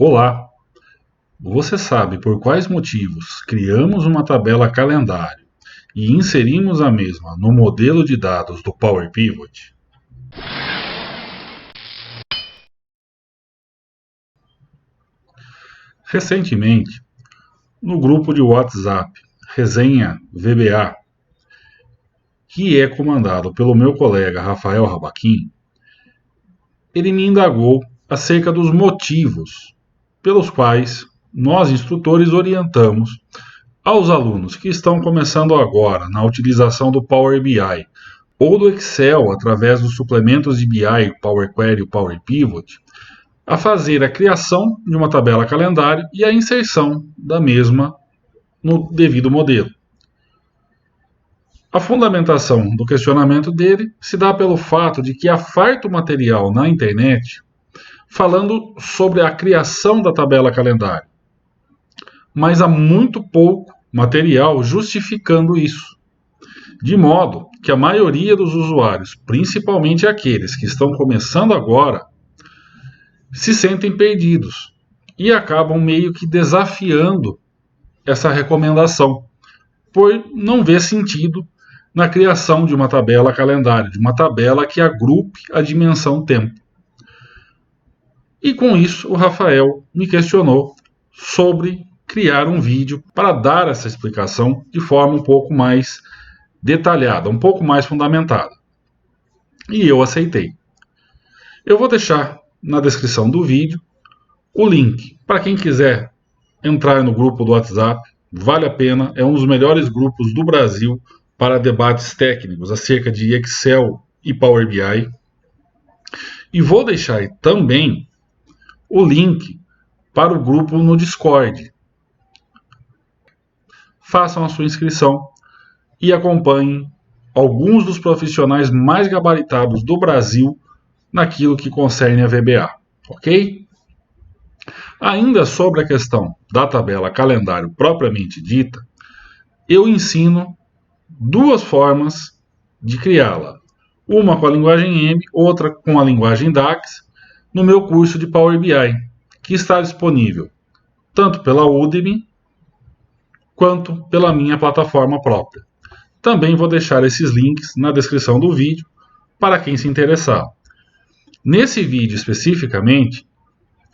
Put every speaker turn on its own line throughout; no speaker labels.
Olá, você sabe por quais motivos criamos uma tabela calendário e inserimos a mesma no modelo de dados do Power Pivot? Recentemente, no grupo de WhatsApp Resenha VBA, que é comandado pelo meu colega Rafael Rabaquim, ele me indagou acerca dos motivos pelos quais nós, instrutores, orientamos aos alunos que estão começando agora na utilização do Power BI ou do Excel através dos suplementos de BI, o Power Query e o Power Pivot, a fazer a criação de uma tabela calendário e a inserção da mesma no devido modelo. A fundamentação do questionamento dele se dá pelo fato de que há farto material na internet falando sobre a criação da tabela calendário, mas há muito pouco material justificando isso, de modo que a maioria dos usuários, principalmente aqueles que estão começando agora, se sentem perdidos e acabam meio que desafiando essa recomendação, por não ver sentido na criação de uma tabela calendário, de uma tabela que agrupe a dimensão tempo. E com isso, o Rafael me questionou sobre criar um vídeo para dar essa explicação de forma um pouco mais detalhada, um pouco mais fundamentada. E eu aceitei. Eu vou deixar na descrição do vídeo o link para quem quiser entrar no grupo do WhatsApp. Vale a pena, é um dos melhores grupos do Brasil para debates técnicos acerca de Excel e Power BI. E vou deixar também o link para o grupo no Discord. Façam a sua inscrição e acompanhem alguns dos profissionais mais gabaritados do Brasil naquilo que concerne a VBA, ok? Ainda sobre a questão da tabela calendário propriamente dita, eu ensino duas formas de criá-la. Uma com a linguagem M, outra com a linguagem DAX, no meu curso de Power BI, que está disponível tanto pela Udemy quanto pela minha plataforma própria. Também vou deixar esses links na descrição do vídeo para quem se interessar. Nesse vídeo especificamente,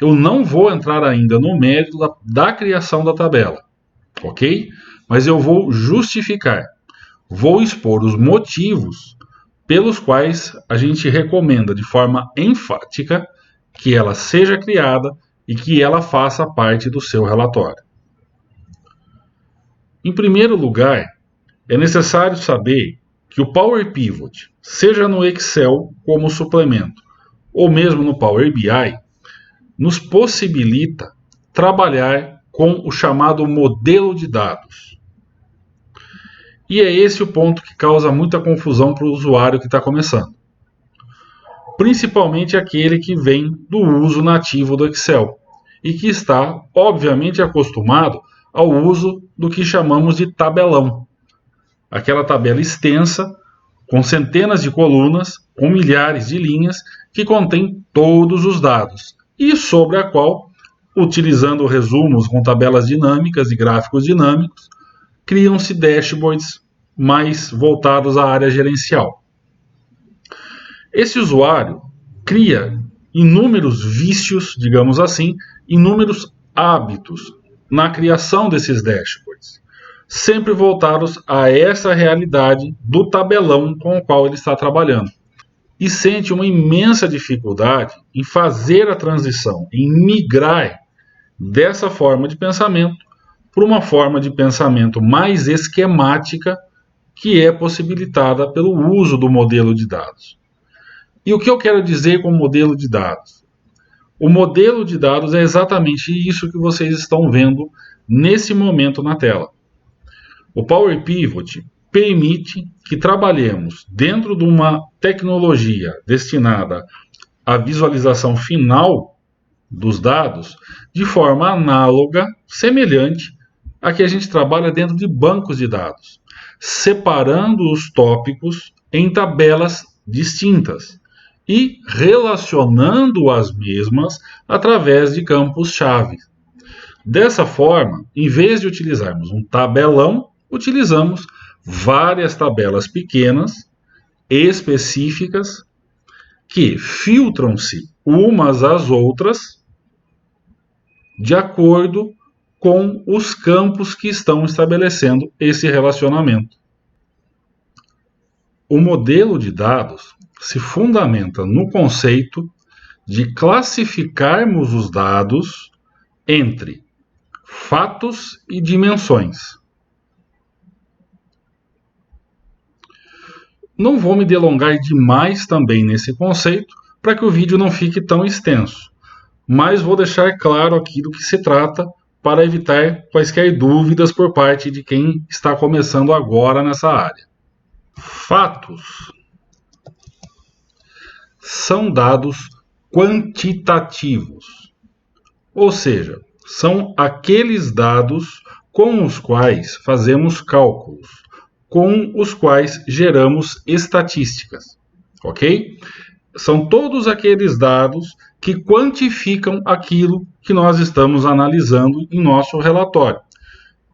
eu não vou entrar ainda no mérito da criação da tabela, ok? Mas eu vou justificar, vou expor os motivos pelos quais a gente recomenda de forma enfática que ela seja criada e que ela faça parte do seu relatório. Em primeiro lugar, é necessário saber que o Power Pivot, seja no Excel como suplemento, ou mesmo no Power BI, nos possibilita trabalhar com o chamado modelo de dados. E é esse o ponto que causa muita confusão para o usuário que está começando. Principalmente aquele que vem do uso nativo do Excel e que está, obviamente, acostumado ao uso do que chamamos de tabelão. Aquela tabela extensa, com centenas de colunas, com milhares de linhas, que contém todos os dados, e sobre a qual, utilizando resumos com tabelas dinâmicas e gráficos dinâmicos, criam-se dashboards mais voltados à área gerencial. Esse usuário cria inúmeros vícios, digamos assim, inúmeros hábitos na criação desses dashboards, sempre voltados a essa realidade do tabelão com o qual ele está trabalhando. E sente uma imensa dificuldade em fazer a transição, em migrar dessa forma de pensamento para uma forma de pensamento mais esquemática que é possibilitada pelo uso do modelo de dados. E o que eu quero dizer com modelo de dados? O modelo de dados é exatamente isso que vocês estão vendo nesse momento na tela. O Power Pivot permite que trabalhemos dentro de uma tecnologia destinada à visualização final dos dados de forma análoga, semelhante a que a gente trabalha dentro de bancos de dados, separando os tópicos em tabelas distintas. e relacionando as mesmas através de campos-chave. Dessa forma, em vez de utilizarmos um tabelão, utilizamos várias tabelas pequenas, específicas, que filtram-se umas às outras de acordo com os campos que estão estabelecendo esse relacionamento. O modelo de dados se fundamenta no conceito de classificarmos os dados entre fatos e dimensões. Não vou me delongar demais também nesse conceito para que o vídeo não fique tão extenso, mas vou deixar claro aqui do que se trata para evitar quaisquer dúvidas por parte de quem está começando agora nessa área. Fatos são dados quantitativos, ou seja, são aqueles dados com os quais fazemos cálculos, com os quais geramos estatísticas, ok? São todos aqueles dados que quantificam aquilo que nós estamos analisando em nosso relatório,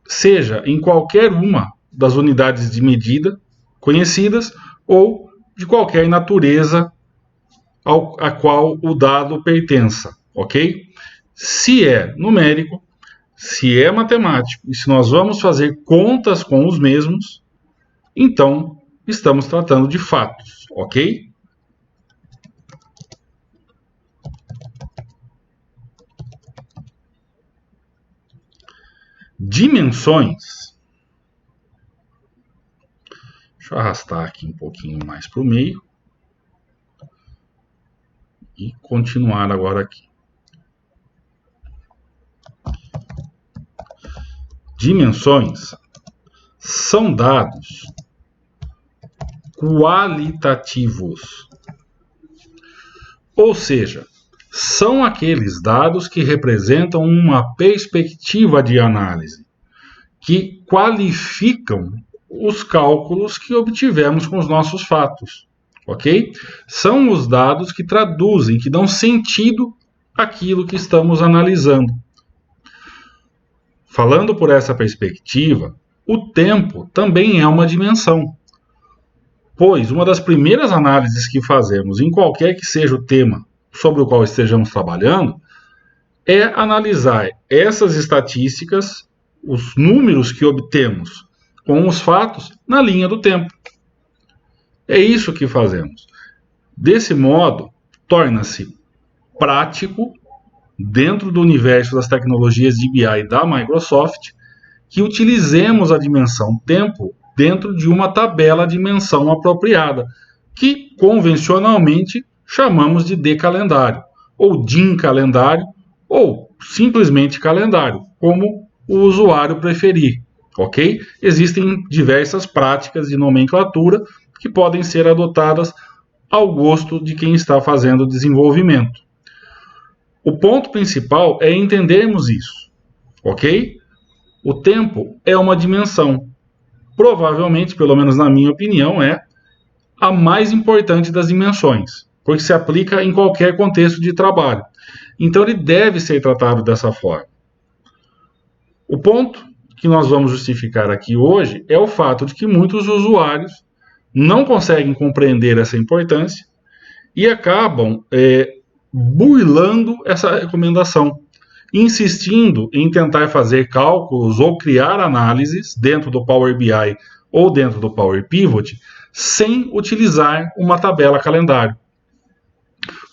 seja em qualquer uma das unidades de medida conhecidas ou de qualquer natureza a qual o dado pertença, ok? Se é numérico, se é matemático e se nós vamos fazer contas com os mesmos, então estamos tratando de fatos, ok? Dimensões. Deixa eu arrastar aqui um pouquinho mais para o meio e continuar agora aqui. Dimensões são dados qualitativos, ou seja, são aqueles dados que representam uma perspectiva de análise, que qualificam os cálculos que obtivemos com os nossos fatos, ok? São os dados que traduzem, que dão sentido àquilo que estamos analisando. Falando por essa perspectiva, o tempo também é uma dimensão, pois uma das primeiras análises que fazemos em qualquer que seja o tema sobre o qual estejamos trabalhando é analisar essas estatísticas, os números que obtemos com os fatos na linha do tempo. É isso que fazemos. Desse modo, torna-se prático, dentro do universo das tecnologias de BI da Microsoft, que utilizemos a dimensão tempo dentro de uma tabela dimensão apropriada, que convencionalmente chamamos de D-calendário, ou DIN-calendário, ou simplesmente calendário, como o usuário preferir, ok? Existem diversas práticas de nomenclatura que podem ser adotadas ao gosto de quem está fazendo o desenvolvimento. O ponto principal é entendermos isso, ok? O tempo é uma dimensão. Provavelmente, pelo menos na minha opinião, é a mais importante das dimensões, porque se aplica em qualquer contexto de trabalho. Então, ele deve ser tratado dessa forma. O ponto que nós vamos justificar aqui hoje é o fato de que muitos usuários não conseguem compreender essa importância e acabam burlando essa recomendação, insistindo em tentar fazer cálculos ou criar análises dentro do Power BI ou dentro do Power Pivot sem utilizar uma tabela calendário,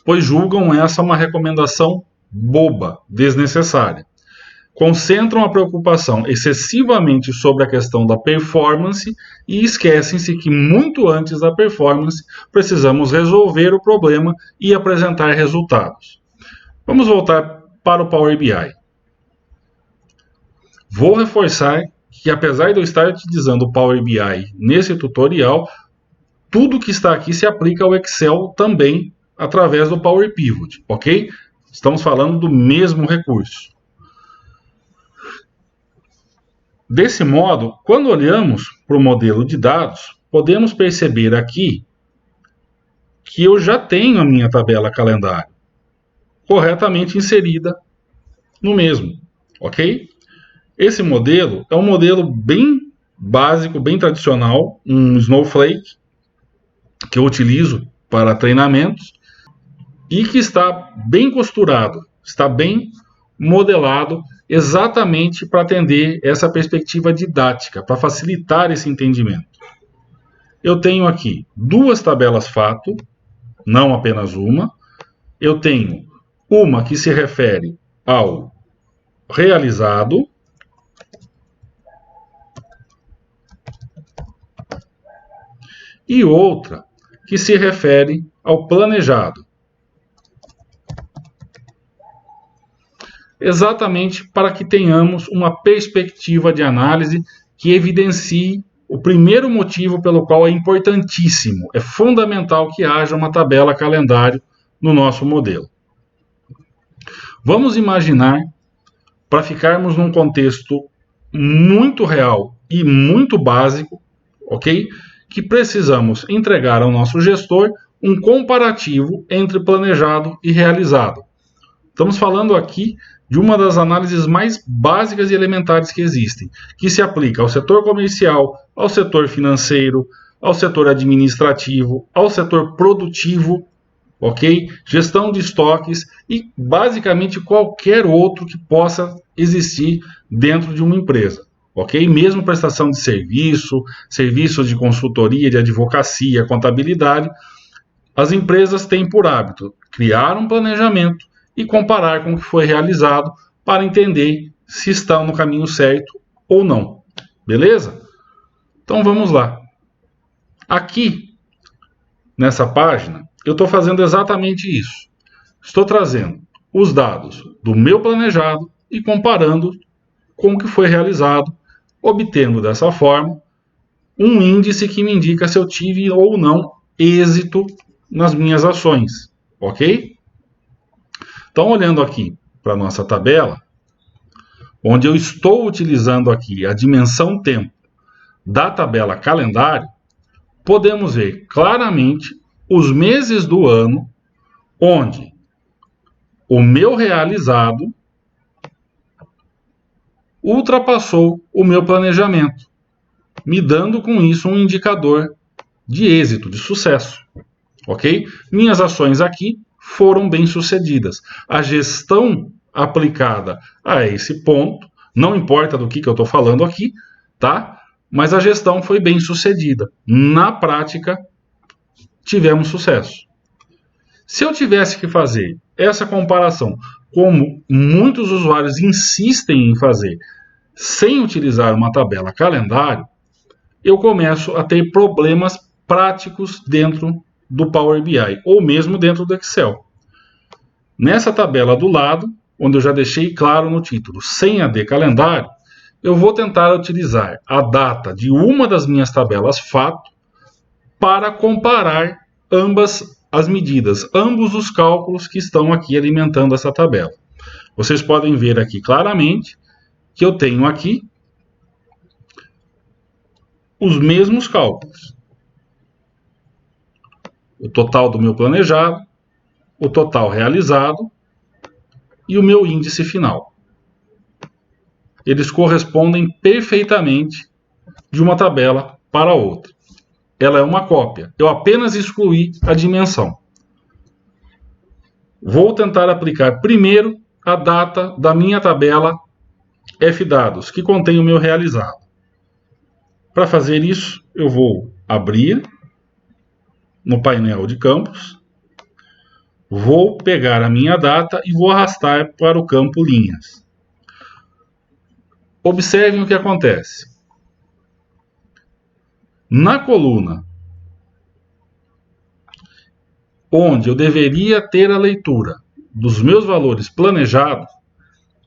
pois julgam essa uma recomendação boba, desnecessária. Concentram a preocupação excessivamente sobre a questão da performance e esquecem-se que muito antes da performance precisamos resolver o problema e apresentar resultados. Vamos voltar para o Power BI. Vou reforçar que, apesar de eu estar utilizando o Power BI nesse tutorial, tudo que está aqui se aplica ao Excel também através do Power Pivot, ok? Estamos falando do mesmo recurso. Desse modo, quando olhamos para o modelo de dados, podemos perceber aqui que eu já tenho a minha tabela calendário corretamente inserida no mesmo, ok? Esse modelo é um modelo bem básico, bem tradicional, um Snowflake, que eu utilizo para treinamentos, e que está bem costurado, está bem modelado exatamente para atender essa perspectiva didática, para facilitar esse entendimento. Eu tenho aqui duas tabelas fato, não apenas uma. Eu tenho uma que se refere ao realizado e outra que se refere ao planejado. Exatamente para que tenhamos uma perspectiva de análise que evidencie o primeiro motivo pelo qual é importantíssimo, é fundamental que haja uma tabela calendário no nosso modelo. Vamos imaginar, para ficarmos num contexto muito real e muito básico, ok? Que precisamos entregar ao nosso gestor um comparativo entre planejado e realizado. Estamos falando aqui de uma das análises mais básicas e elementares que existem, que se aplica ao setor comercial, ao setor financeiro, ao setor administrativo, ao setor produtivo, ok? Gestão de estoques e basicamente qualquer outro que possa existir dentro de uma empresa, ok? Mesmo prestação de serviço, serviços de consultoria, de advocacia, contabilidade, as empresas têm por hábito criar um planejamento e comparar com o que foi realizado para entender se estão no caminho certo ou não. Beleza? Então vamos lá. Aqui, nessa página, eu estou fazendo exatamente isso. Estou trazendo os dados do meu planejado e comparando com o que foi realizado, obtendo dessa forma um índice que me indica se eu tive ou não êxito nas minhas ações. Ok? Então, olhando aqui para a nossa tabela, onde eu estou utilizando aqui a dimensão tempo da tabela calendário, podemos ver claramente os meses do ano onde o meu realizado ultrapassou o meu planejamento, me dando com isso um indicador de êxito, de sucesso. Ok? Minhas ações aqui foram bem-sucedidas. A gestão aplicada a esse ponto, não importa do que eu estou falando aqui, tá? Mas a gestão foi bem-sucedida. Na prática, tivemos sucesso. Se eu tivesse que fazer essa comparação, como muitos usuários insistem em fazer, sem utilizar uma tabela calendário, eu começo a ter problemas práticos dentro do Power BI, ou mesmo dentro do Excel. Nessa tabela do lado, onde eu já deixei claro no título, sem AD calendário, eu vou tentar utilizar a data de uma das minhas tabelas fato para comparar ambas as medidas, ambos os cálculos que estão aqui alimentando essa tabela. Vocês podem ver aqui claramente que eu tenho aqui os mesmos cálculos. O total do meu planejado, o total realizado e o meu índice final. Eles correspondem perfeitamente de uma tabela para outra. Ela é uma cópia. Eu apenas excluí a dimensão. Vou tentar aplicar primeiro a data da minha tabela Fdados, que contém o meu realizado. Para fazer isso, eu vou abrir no painel de campos, vou pegar a minha data e vou arrastar para o campo linhas. Observem o que acontece. Na coluna onde eu deveria ter a leitura dos meus valores planejados,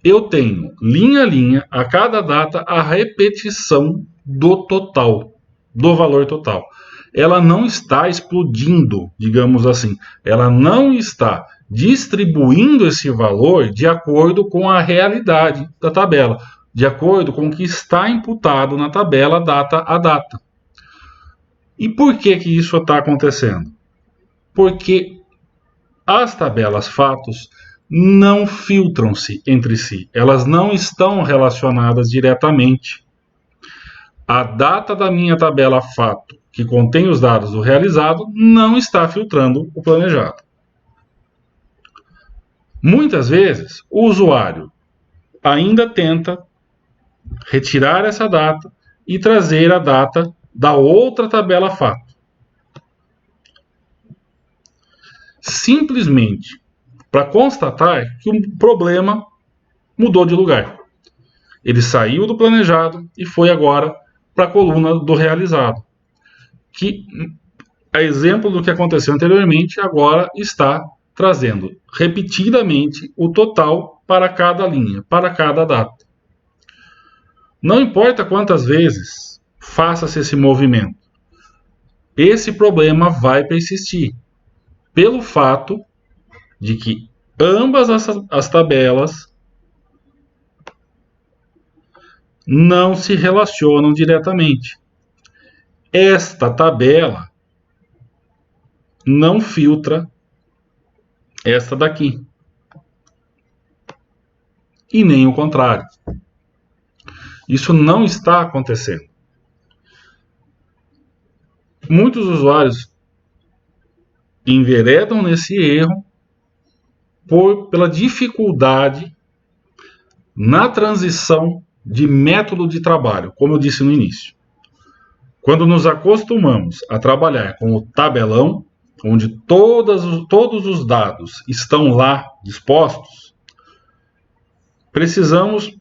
eu tenho linha a linha, a cada data, a repetição do total, do valor total. Ela não está explodindo, digamos assim. Ela não está distribuindo esse valor de acordo com a realidade da tabela, de acordo com o que está imputado na tabela data a data. E por que isso está acontecendo? Porque as tabelas fatos não filtram-se entre si, elas não estão relacionadas diretamente. A data da minha tabela fato, que contém os dados do realizado, não está filtrando o planejado. Muitas vezes, o usuário ainda tenta retirar essa data e trazer a data da outra tabela fato. Simplesmente para constatar que o problema mudou de lugar. Ele saiu do planejado e foi agora para a coluna do realizado, que, a exemplo do que aconteceu anteriormente, agora está trazendo repetidamente o total para cada linha, para cada data. Não importa quantas vezes faça-se esse movimento, esse problema vai persistir, pelo fato de que ambas as tabelas não se relacionam diretamente. Esta tabela não filtra esta daqui. E nem o contrário. Isso não está acontecendo. Muitos usuários enveredam nesse erro pela dificuldade na transição de método de trabalho, como eu disse no início. Quando nos acostumamos a trabalhar com o tabelão, onde todos os dados estão lá dispostos, precisamos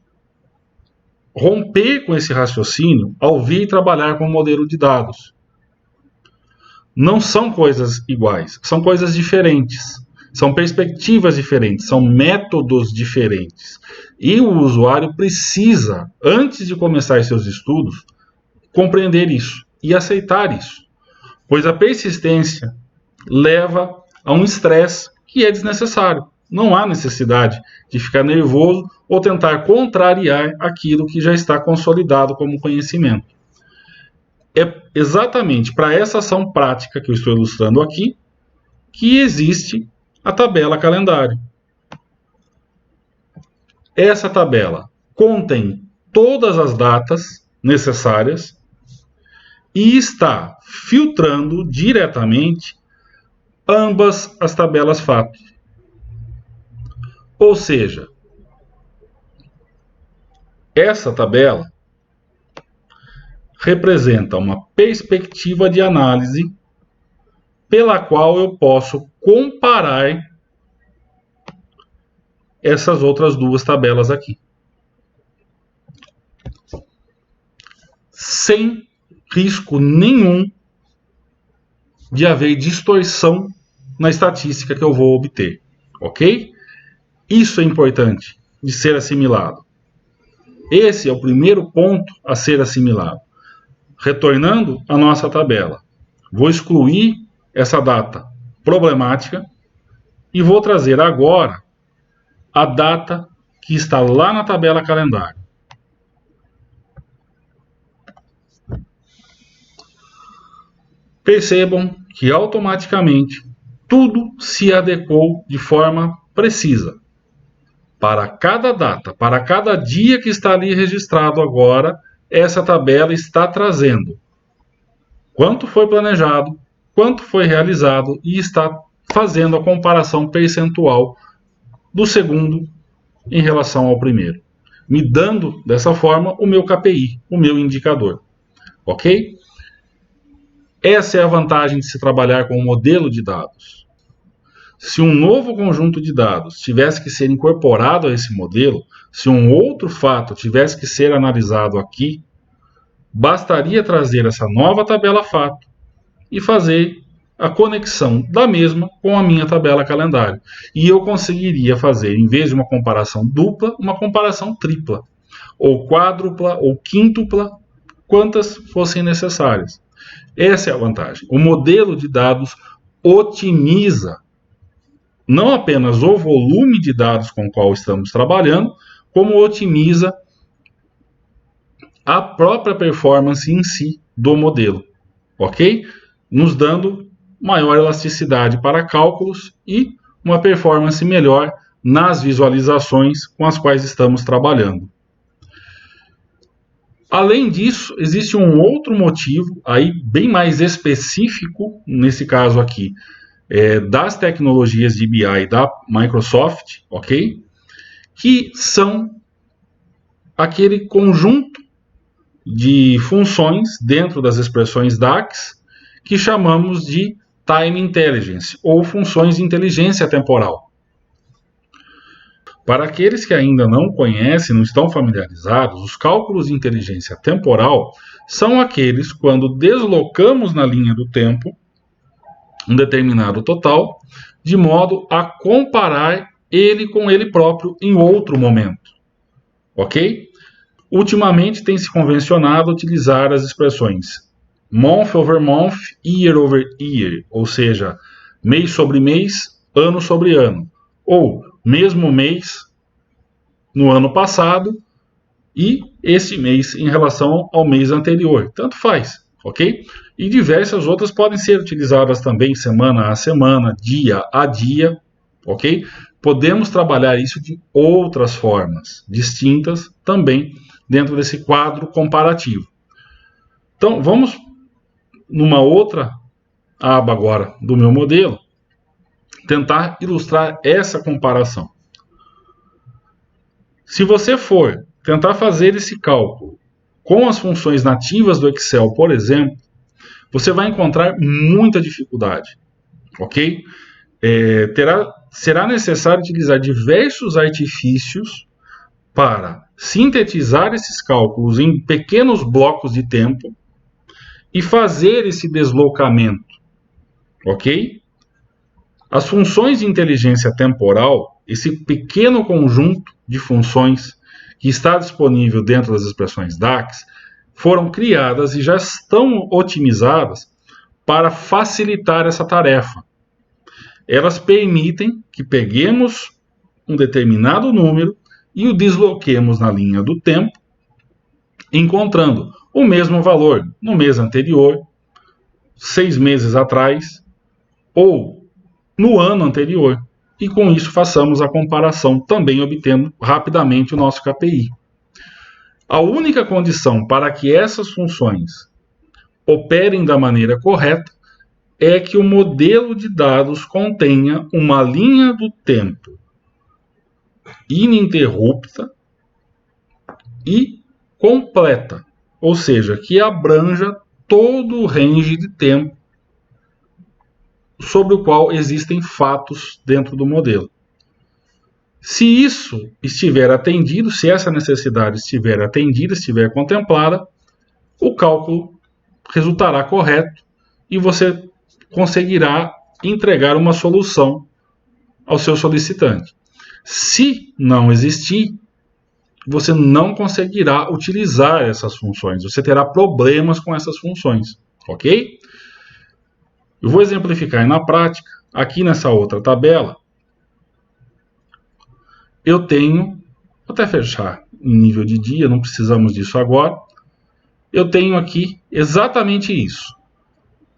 romper com esse raciocínio ao vir trabalhar com o modelo de dados. Não são coisas iguais, são coisas diferentes. São perspectivas diferentes, são métodos diferentes. E o usuário precisa, antes de começar seus estudos, compreender isso e aceitar isso. Pois a persistência leva a um estresse que é desnecessário. Não há necessidade de ficar nervoso ou tentar contrariar aquilo que já está consolidado como conhecimento. É exatamente para essa ação prática que eu estou ilustrando aqui que existe a tabela calendário. Essa tabela contém todas as datas necessárias e está filtrando diretamente ambas as tabelas fato. Ou seja, essa tabela representa uma perspectiva de análise pela qual eu posso comparar essas outras duas tabelas aqui, sem risco nenhum de haver distorção na estatística que eu vou obter, ok? Isso é importante de ser assimilado. Esse é o primeiro ponto a ser assimilado. Retornando à nossa tabela, vou excluir essa data problemática e vou trazer agora a data que está lá na tabela calendário. Percebam que automaticamente tudo se adequou de forma precisa. Para cada data, para cada dia que está ali registrado agora, essa tabela está trazendo quanto foi planejado, quanto foi realizado e está fazendo a comparação percentual do segundo em relação ao primeiro, me dando dessa forma o meu KPI, o meu indicador, ok? Essa é a vantagem de se trabalhar com um modelo de dados. Se um novo conjunto de dados tivesse que ser incorporado a esse modelo, se um outro fato tivesse que ser analisado aqui, bastaria trazer essa nova tabela fato e fazer a conexão da mesma com a minha tabela calendário. E eu conseguiria fazer, em vez de uma comparação dupla, uma comparação tripla, ou quádrupla, ou quíntupla, quantas fossem necessárias. Essa é a vantagem. O modelo de dados otimiza não apenas o volume de dados com o qual estamos trabalhando, como otimiza a própria performance em si do modelo, ok? Nos dando maior elasticidade para cálculos e uma performance melhor nas visualizações com as quais estamos trabalhando. Além disso, existe um outro motivo, aí bem mais específico, nesse caso aqui, das tecnologias de BI da Microsoft, ok? Que são aquele conjunto de funções dentro das expressões DAX que chamamos de Time Intelligence, ou funções de inteligência temporal. Para aqueles que ainda não conhecem, não estão familiarizados, os cálculos de inteligência temporal são aqueles quando deslocamos na linha do tempo um determinado total, de modo a comparar ele com ele próprio em outro momento. Ok? Ultimamente tem se convencionado utilizar as expressões month over month, year over year, ou seja, mês sobre mês, ano sobre ano, ou mesmo mês no ano passado e esse mês em relação ao mês anterior. Tanto faz, ok? E diversas outras podem ser utilizadas também semana a semana, dia a dia, ok? Podemos trabalhar isso de outras formas distintas também dentro desse quadro comparativo. Então, vamos numa outra aba agora do meu modelo, tentar ilustrar essa comparação. Se você for tentar fazer esse cálculo com as funções nativas do Excel, por exemplo, você vai encontrar muita dificuldade, ok? Será necessário utilizar diversos artifícios para sintetizar esses cálculos em pequenos blocos de tempo e fazer esse deslocamento, ok? As funções de inteligência temporal, esse pequeno conjunto de funções que está disponível dentro das expressões DAX, foram criadas e já estão otimizadas para facilitar essa tarefa. Elas permitem que peguemos um determinado número e o desloquemos na linha do tempo, encontrando o mesmo valor no mês anterior, 6 meses atrás, ou no ano anterior. E com isso façamos a comparação, também obtendo rapidamente o nosso KPI. A única condição para que essas funções operem da maneira correta é que o modelo de dados contenha uma linha do tempo ininterrupta e completa, ou seja, que abranja todo o range de tempo sobre o qual existem fatos dentro do modelo. Se isso estiver atendido, se essa necessidade estiver atendida, estiver contemplada, o cálculo resultará correto e você conseguirá entregar uma solução ao seu solicitante. Se não existir, você não conseguirá utilizar essas funções, você terá problemas com essas funções, ok? Eu vou exemplificar na prática, aqui nessa outra tabela, eu tenho, vou até fechar em nível de dia, não precisamos disso agora, eu tenho aqui exatamente isso.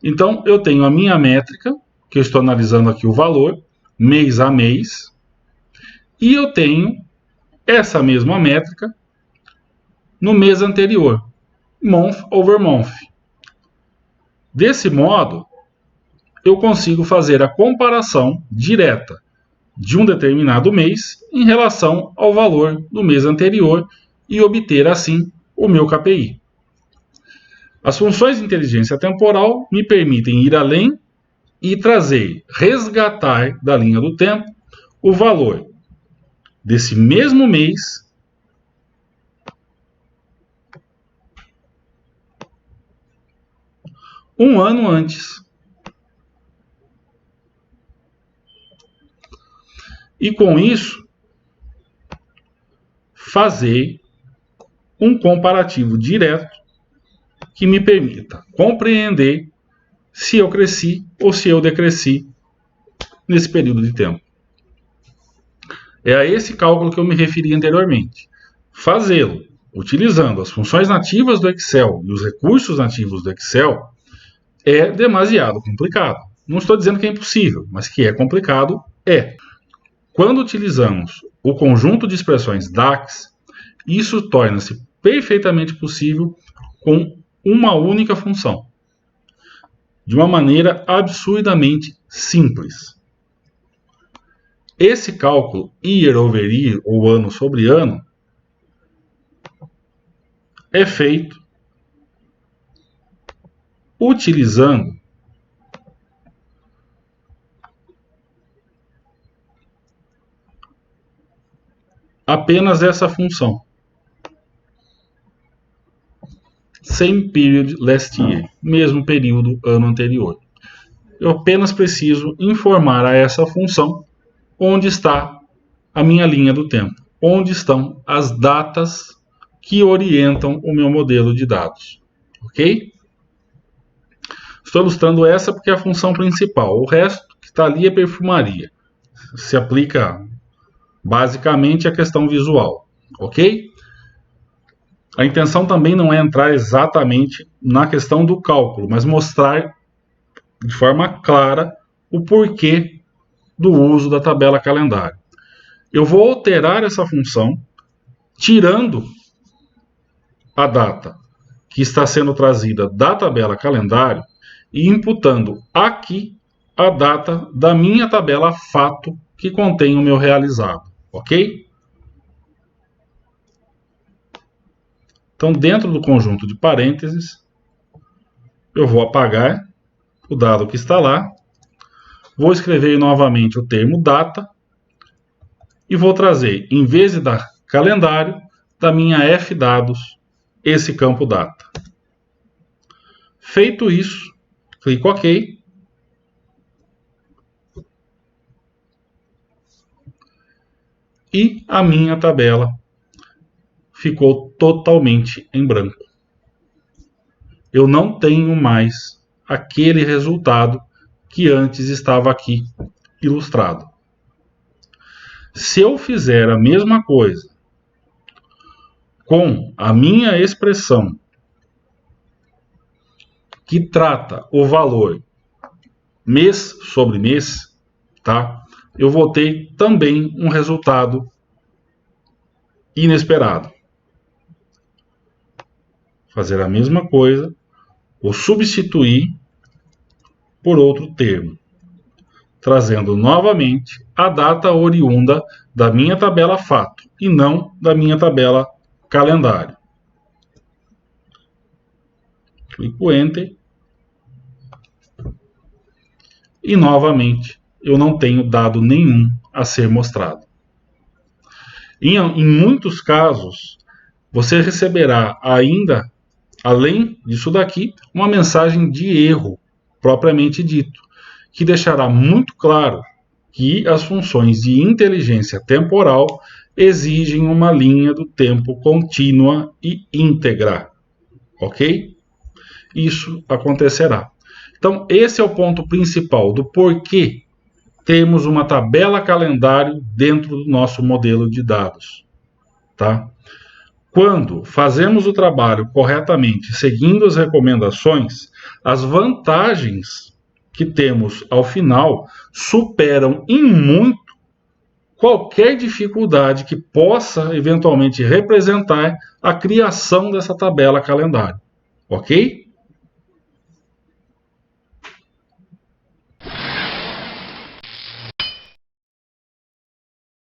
Então, eu tenho a minha métrica, que eu estou analisando aqui o valor, mês a mês, e eu tenho essa mesma métrica no mês anterior, month over month. Desse modo, eu consigo fazer a comparação direta de um determinado mês em relação ao valor do mês anterior e obter, assim, o meu KPI. As funções de inteligência temporal me permitem ir além e resgatar da linha do tempo o valor desse mesmo mês um ano antes. E com isso, fazer um comparativo direto que me permita compreender se eu cresci ou se eu decresci nesse período de tempo. É a esse cálculo que eu me referi anteriormente. Fazê-lo utilizando as funções nativas do Excel e os recursos nativos do Excel é demasiado complicado, Não estou dizendo que é impossível, mas que é complicado, é. Quando utilizamos o conjunto de expressões DAX, isso torna-se perfeitamente possível com uma única função, de uma maneira absurdamente simples. Esse cálculo year over year, ou ano sobre ano, é feito utilizando apenas essa função. Same period last year, mesmo período ano anterior. Eu apenas preciso informar a essa função onde está a minha linha do tempo, onde estão as datas que orientam o meu modelo de dados. Ok? Estou ilustrando essa porque é a função principal. O resto que está ali é perfumaria. Se aplica basicamente à questão visual. Ok? A intenção também não é entrar exatamente na questão do cálculo, mas mostrar de forma clara o porquê do uso da tabela calendário. Eu vou alterar essa função, tirando a data que está sendo trazida da tabela calendário e imputando aqui a data da minha tabela fato que contém o meu realizado, ok? Então, dentro do conjunto de parênteses, eu vou apagar o dado que está lá, vou escrever novamente o termo data e vou trazer, em vez de dar calendário, da minha fdados, esse campo data. Feito isso, clico OK. E a minha tabela ficou totalmente em branco. Eu não tenho mais aquele resultado que antes estava aqui ilustrado. Se eu fizer a mesma coisa com a minha expressão que trata o valor mês sobre mês, tá? Eu vou ter também um resultado inesperado. Fazer a mesma coisa, vou substituir por outro termo, trazendo novamente a data oriunda da minha tabela fato e não da minha tabela calendário. Clico Enter. E novamente eu não tenho dado nenhum a ser mostrado. Em muitos casos, você receberá ainda, além disso daqui, uma mensagem de erro, propriamente dito, que deixará muito claro que as funções de inteligência temporal exigem uma linha do tempo contínua e íntegra. Ok? Isso acontecerá. Então, esse é o ponto principal do porquê temos uma tabela calendário dentro do nosso modelo de dados. Tá? Quando fazemos o trabalho corretamente, seguindo as recomendações, as vantagens que temos ao final superam em muito qualquer dificuldade que possa eventualmente representar a criação dessa tabela calendário. Ok?